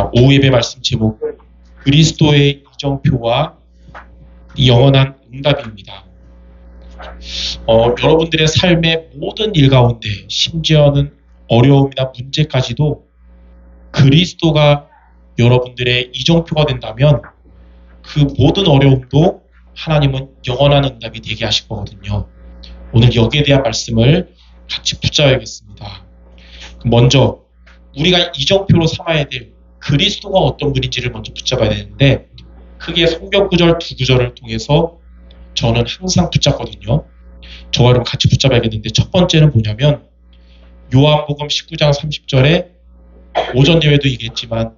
자, 오후 예배 말씀 제목 그리스도의 이정표와 영원한 응답입니다. 여러분들의 삶의 모든 일 가운데 심지어는 어려움이나 문제까지도 그리스도가 여러분들의 이정표가 된다면 그 모든 어려움도 하나님은 영원한 응답이 되게 하실 거거든요. 오늘 여기에 대한 말씀을 같이 붙잡아야겠습니다. 먼저 우리가 이정표로 삼아야 될 그리스도가 어떤 분인지를 먼저 붙잡아야 되는데 크게 성경 구절 두 구절을 통해서 저는 항상 붙잡거든요. 저와 여러분 같이 붙잡아야겠는데 첫 번째는 뭐냐면 요한복음 19장 30절에 오전 예배도 얘기했지만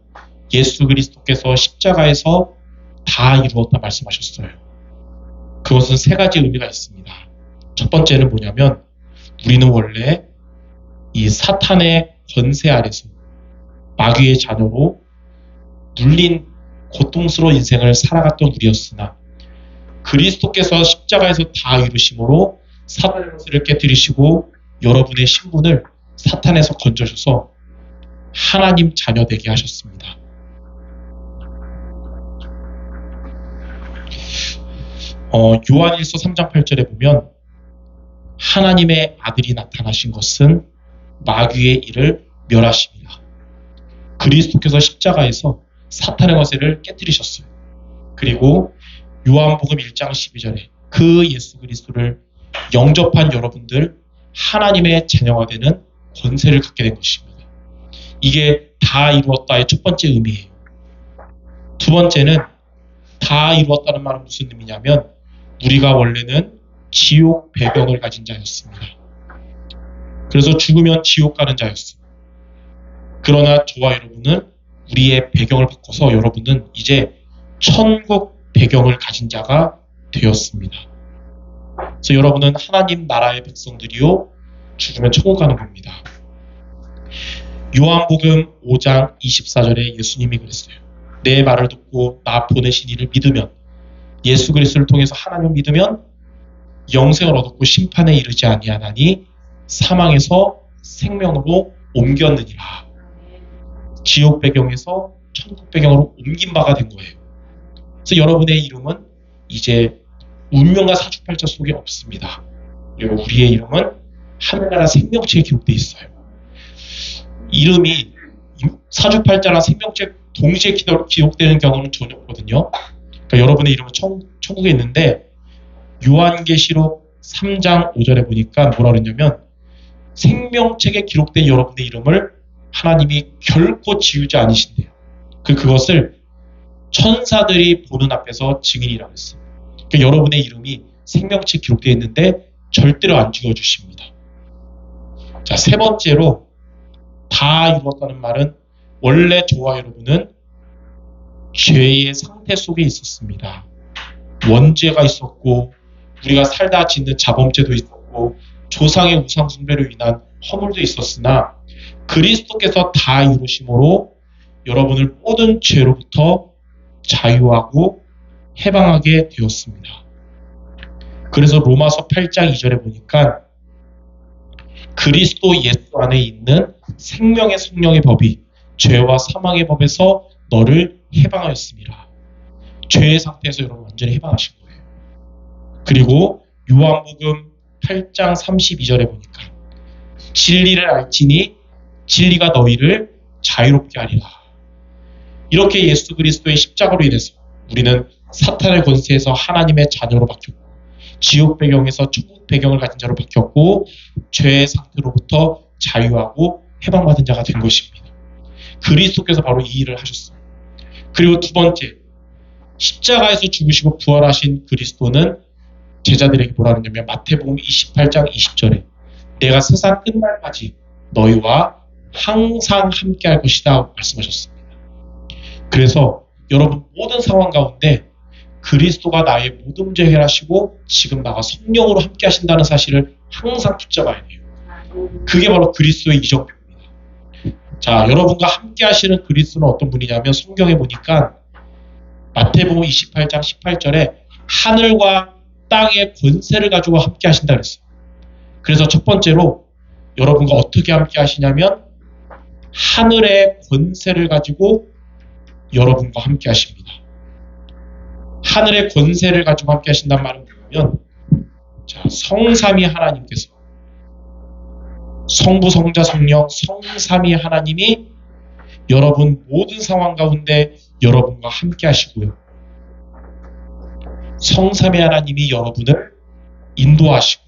예수 그리스도께서 십자가에서 다 이루었다 말씀하셨어요. 그것은 세 가지 의미가 있습니다. 첫 번째는 뭐냐면 우리는 원래 이 사탄의 권세 아래서 마귀의 자녀로 눌린 고통스러운 인생을 살아갔던 우리였으나 그리스도께서 십자가에서 다 이루심으로 사탄의 권세를 깨뜨리시고 여러분의 신분을 사탄에서 건져셔서 하나님 자녀 되게 하셨습니다. 요한일서 3장 8절에 보면 하나님의 아들이 나타나신 것은 마귀의 일을 멸하십니다. 그리스도께서 십자가에서 사탄의 권세를 깨뜨리셨어요. 그리고 요한복음 1장 12절에 그 예수 그리스도를 영접한 여러분들 하나님의 자녀가 되는 권세를 갖게 된 것입니다. 이게 다 이루었다의 첫 번째 의미예요. 두 번째는 다 이루었다는 말은 무슨 의미냐면 우리가 원래는 지옥 배경을 가진 자였습니다. 그래서 죽으면 지옥 가는 자였어요. 그러나 저와 여러분은 우리의 배경을 바꿔서 여러분은 이제 천국 배경을 가진 자가 되었습니다. 그래서 여러분은 하나님 나라의 백성들이요 죽으면 천국 가는 겁니다. 요한복음 5장 24절에 예수님이 그랬어요. 내 말을 듣고 나 보내신 이를 믿으면 예수 그리스도를 통해서 하나님을 믿으면 영생을 얻었고 심판에 이르지 아니하나니 사망에서 생명으로 옮겼느니라. 지옥 배경에서 천국 배경으로 옮긴 바가 된 거예요. 그래서 여러분의 이름은 이제 운명과 사주팔자 속에 없습니다. 그리고 우리의 이름은 하늘나라 생명책에 기록되어 있어요. 이름이 사주팔자랑 생명책 동시에 기록되는 경우는 전혀 없거든요. 그러니까 여러분의 이름은 천국에 있는데 요한계시록 3장 5절에 보니까 뭐라 그랬냐면 생명책에 기록된 여러분의 이름을 하나님이 결코 지우지 않으신대요. 그것을 천사들이 보는 앞에서 증인이라고 했어요. 그러니까 여러분의 이름이 생명책에 기록되어 있는데 절대로 안 지워주십니다. 자, 세 번째로 다 이루었다는 말은 원래 저와 여러분은 죄의 상태 속에 있었습니다. 원죄가 있었고 우리가 살다 짓는 자범죄도 있었고 조상의 우상 숭배로 인한 허물도 있었으나 그리스도께서 다 이루심으로 여러분을 모든 죄로부터 자유하고 해방하게 되었습니다. 그래서 로마서 8장 2절에 보니까 그리스도 예수 안에 있는 생명의 성령의 법이 죄와 사망의 법에서 너를 해방하였습니다. 죄의 상태에서 여러분 완전히 해방하신 거예요. 그리고 요한복음 8장 32절에 보니까 진리를 알지니 진리가 너희를 자유롭게 하리라. 이렇게 예수 그리스도의 십자가로 인해서 우리는 사탄의 권세에서 하나님의 자녀로 바뀌었고 지옥 배경에서 천국 배경을 가진 자로 바뀌었고 죄의 상태로부터 자유하고 해방받은 자가 된 것입니다. 그리스도께서 바로 이 일을 하셨어요. 그리고 두 번째, 십자가에서 죽으시고 부활하신 그리스도는 제자들에게 뭐라 그러냐면 마태복음 28장 20절에 내가 세상 끝날까지 너희와 항상 함께 할 것이다 말씀하셨습니다. 그래서 여러분 모든 상황 가운데 그리스도가 나의 모든 문제 해결하시고 지금 나와 성령으로 함께 하신다는 사실을 항상 붙잡아야 돼요. 그게 바로 그리스도의 이정표입니다. 자, 여러분과 함께 하시는 그리스도는 어떤 분이냐면 성경에 보니까 마태복음 28장 18절에 하늘과 땅의 권세를 가지고 함께 하신다 그랬어요. 그래서 첫 번째로 여러분과 어떻게 함께 하시냐면 하늘의 권세를 가지고 여러분과 함께 하십니다. 하늘의 권세를 가지고 함께 하신다는 말은 뭐냐면, 자, 성삼위 하나님께서, 성부, 성자, 성령, 성삼위 하나님이 여러분 모든 상황 가운데 여러분과 함께 하시고요. 성삼위 하나님이 여러분을 인도하시고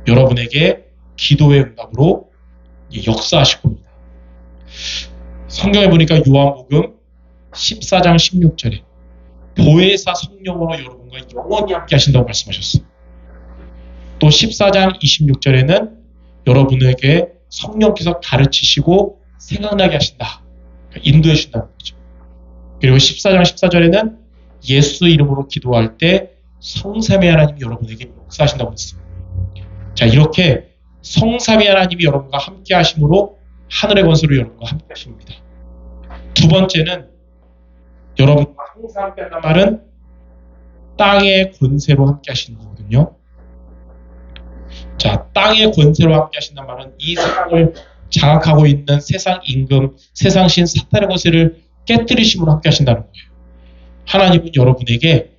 여러분에게 기도의 응답으로 역사하실 겁니다. 성경에 보니까 요한복음 14장 16절에 보혜사 성령으로 여러분과 영원히 함께 하신다고 말씀하셨어요. 또 14장 26절에는 여러분에게 성령께서 가르치시고 생각나게 하신다. 인도해 주신다는 거죠. 그리고 14장 14절에는 예수 이름으로 기도할 때 성삼위 하나님이 여러분에게 역사하신다고 했어요. 자, 이렇게 성삼위 하나님이 여러분과 함께 하심으로 하늘의 권세로 여러분과 함께 하십니다. 두 번째는 여러분과 항상 함께 한다는 말은 땅의 권세로 함께 하시는 거거든요. 자, 땅의 권세로 함께 하신다는 말은 이 세상을 장악하고 있는 세상 임금, 세상 신 사탄의 권세를 깨뜨리심으로 함께 하신다는 거예요. 하나님은 여러분에게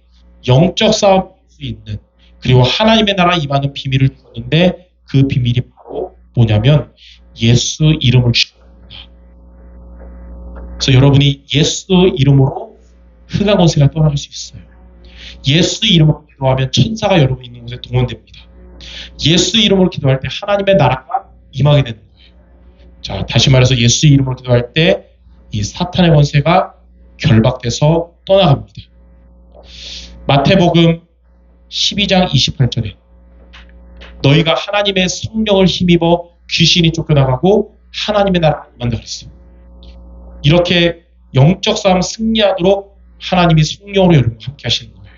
영적 싸움을 할 수 있는, 그리고 하나님의 나라 임하는 비밀을 주었는데 그 비밀이 바로 뭐냐면 예수 이름을 주십니다. 그래서 여러분이 예수 이름으로 흑암 권세가 떠나갈 수 있어요. 예수 이름으로 기도하면 천사가 여러분 있는 곳에 동원됩니다. 예수 이름으로 기도할 때 하나님의 나라가 임하게 되는 거예요. 자, 다시 말해서 예수 이름으로 기도할 때 이 사탄의 권세가 결박돼서 떠나갑니다. 마태복음 12장 28절에 너희가 하나님의 성령을 힘입어 귀신이 쫓겨나가고 하나님의 나라가 임한다 그랬어요. 이렇게 영적 싸움 승리하도록 하나님이 성령으로 여러분과 함께 하시는 거예요.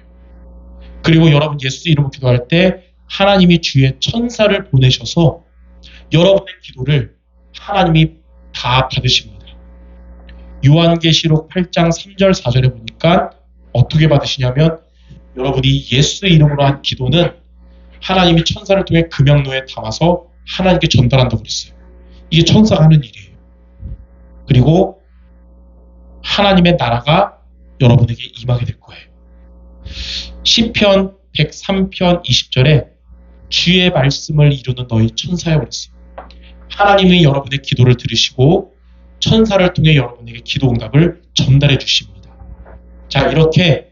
그리고 여러분 예수 이름으로 기도할 때 하나님이 주의 천사를 보내셔서 여러분의 기도를 하나님이 다 받으십니다. 요한계시록 8장 3절 4절에 보니까 어떻게 받으시냐면 여러분이 예수 이름으로 한 기도는 하나님이 천사를 통해 금양로에 담아서 하나님께 전달한다고 그랬어요. 이게 천사가 하는 일이에요. 그리고 하나님의 나라가 여러분에게 임하게 될 거예요. 시편 103편 20절에 주의 말씀을 이루는 너희 천사여 그랬어요. 하나님이 여러분의 기도를 들으시고 천사를 통해 여러분에게 기도 응답을 전달해 주십니다. 자, 이렇게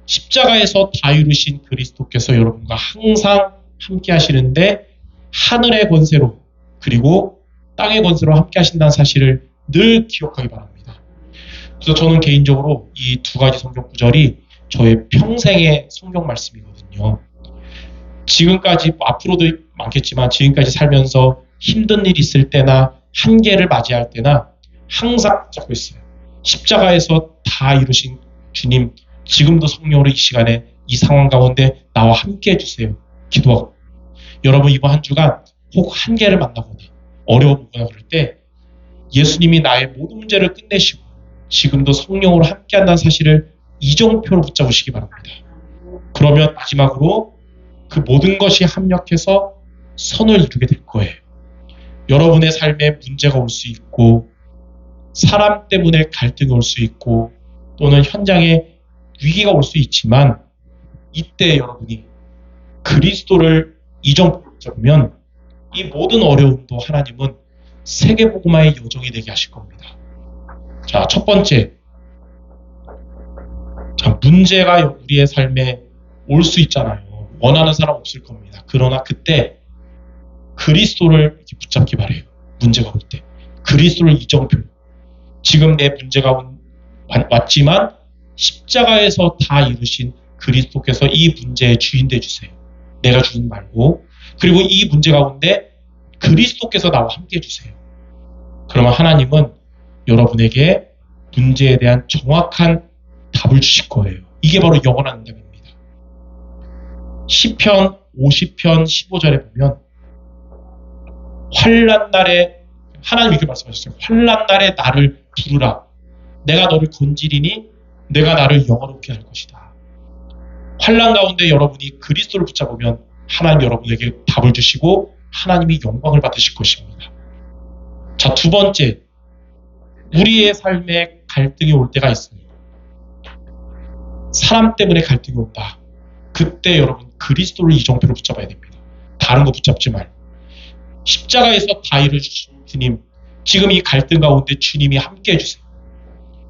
십자가에서 다 이루신 그리스도께서 여러분과 항상 함께 하시는데 하늘의 권세로 그리고 땅의 권세로 함께 하신다는 사실을 늘 기억하기 바랍니다. 그래서 저는 개인적으로 이 두 가지 성경 구절이 저의 평생의 성경 말씀이거든요. 지금까지, 앞으로도 많겠지만 지금까지 살면서 힘든 일 있을 때나 한계를 맞이할 때나 항상 붙잡고 있어요. 십자가에서 다 이루신 주님, 지금도 성령으로 이 시간에 이 상황 가운데 나와 함께 해주세요. 기도하고. 여러분 이번 한 주간 혹 한계를 만나거나 어려워보거나 그럴 때 예수님이 나의 모든 문제를 끝내시고 지금도 성령으로 함께한다는 사실을 이정표로 붙잡으시기 바랍니다. 그러면 마지막으로 그 모든 것이 합력해서 선을 이루게 될 거예요. 여러분의 삶에 문제가 올 수 있고 사람 때문에 갈등이 올 수 있고 또는 현장에 위기가 올 수 있지만 이때 여러분이 그리스도를 이정표로 붙잡으면 이 모든 어려움도 하나님은 세계복음화의 여정이 되게 하실 겁니다. 자, 첫 번째, 자, 문제가 우리의 삶에 올 수 있잖아요. 원하는 사람 없을 겁니다. 그러나 그때 그리스도를 이렇게 붙잡기 바래요. 문제가 올 때. 그리스도를 이정표로. 지금 내 문제가 왔지만 십자가에서 다 이루신 그리스도께서 이 문제의 주인 되주세요. 내가 주인 말고. 그리고 이 문제 가운데 그리스도께서 나와 함께 해주세요. 그러면 하나님은 여러분에게 문제에 대한 정확한 답을 주실 거예요. 이게 바로 영원한 응답입니다. 시편 50편 15절에 보면 환난 날에 하나님 이렇게 말씀하셨어요. 환난 날에 나를 부르라. 내가 너를 건지리니 내가 나를 영화롭게 할 것이다. 환난 가운데 여러분이 그리스도를 붙잡으면 하나님 여러분에게 답을 주시고 하나님이 영광을 받으실 것입니다. 자, 두 번째, 우리의 삶에 갈등이 올 때가 있어요. 사람 때문에 갈등이 온다. 그때 여러분 그리스도를 이정표로 붙잡아야 됩니다. 다른 거 붙잡지 말고. 십자가에서 다 이루신 주님, 지금 이 갈등 가운데 주님이 함께 해주세요.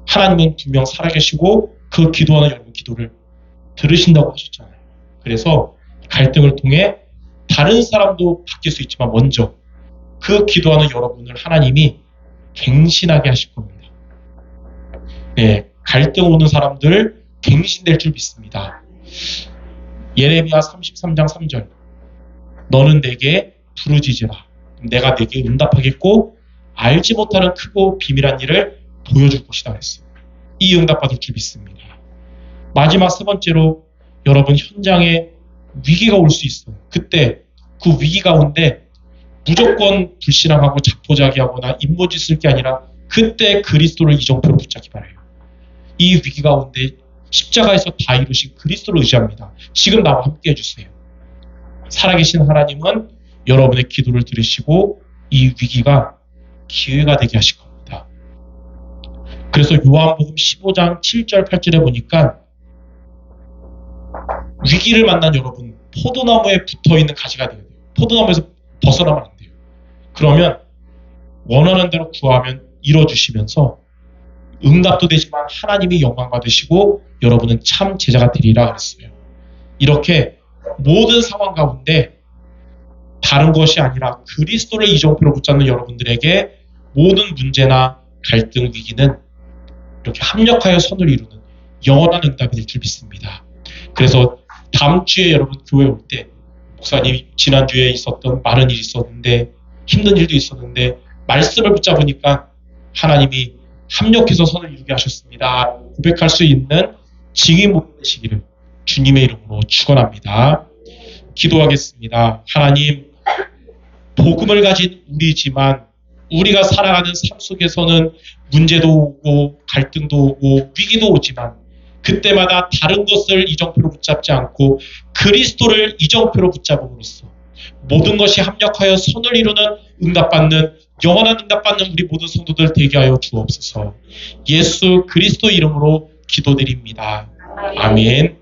하나님은 분명 살아계시고 그 기도하는 여러분 기도를 들으신다고 하셨잖아요. 그래서 갈등을 통해 다른 사람도 바뀔 수 있지만 먼저 그 기도하는 여러분을 하나님이 갱신하게 하실 겁니다. 네, 갈등 오는 사람들 갱신될 줄 믿습니다. 예레미야 33장 3절, 너는 내게 부르짖으라. 내가 내게 응답하겠고 알지 못하는 크고 비밀한 일을 보여줄 것이다 그랬어요. 이 응답받을 줄 믿습니다. 마지막 세 번째로 여러분 현장에 위기가 올 수 있어요. 그때 그 위기 가운데 무조건 불신앙하고 자포자기하거나 입모짓 쓸 게 아니라 그때 그리스도를 이정표로 붙잡기 바라요. 이 위기 가운데 십자가에서 다 이루신 그리스도를 의지합니다. 지금 나와 함께 해주세요. 살아계신 하나님은 여러분의 기도를 들으시고 이 위기가 기회가 되게 하실 겁니다. 그래서 요한복음 15장 7절 8절에 보니까 위기를 만난 여러분, 포도나무에 붙어있는 가지가 돼야 돼요. 포도나무에서 벗어나면 안 돼요. 그러면 원하는 대로 구하면 이뤄주시면서 응답도 되지만 하나님이 영광 받으시고 여러분은 참 제자가 되리라 그랬어요. 이렇게 모든 상황 가운데 다른 것이 아니라 그리스도를 이정표로 붙잡는 여러분들에게 모든 문제나 갈등 위기는 이렇게 합력하여 선을 이루는 영원한 응답이 될 줄 믿습니다. 그래서 다음 주에 여러분 교회 올 때 목사님 지난주에 있었던 많은 일이 있었는데 힘든 일도 있었는데 말씀을 붙잡으니까 하나님이 합력해서 선을 이루게 하셨습니다. 고백할 수 있는 증인 모습 되시기를 주님의 이름으로 축원합니다. 기도하겠습니다. 하나님, 복음을 가진 우리지만 우리가 살아가는 삶 속에서는 문제도 오고 갈등도 오고 위기도 오지만 그때마다 다른 것을 이정표로 붙잡지 않고 그리스도를 이정표로 붙잡음으로써 모든 것이 합력하여 선을 이루는 응답받는 영원한 응답받는 우리 모든 성도들 되게 하여 주옵소서. 예수 그리스도 이름으로 기도드립니다. 아멘.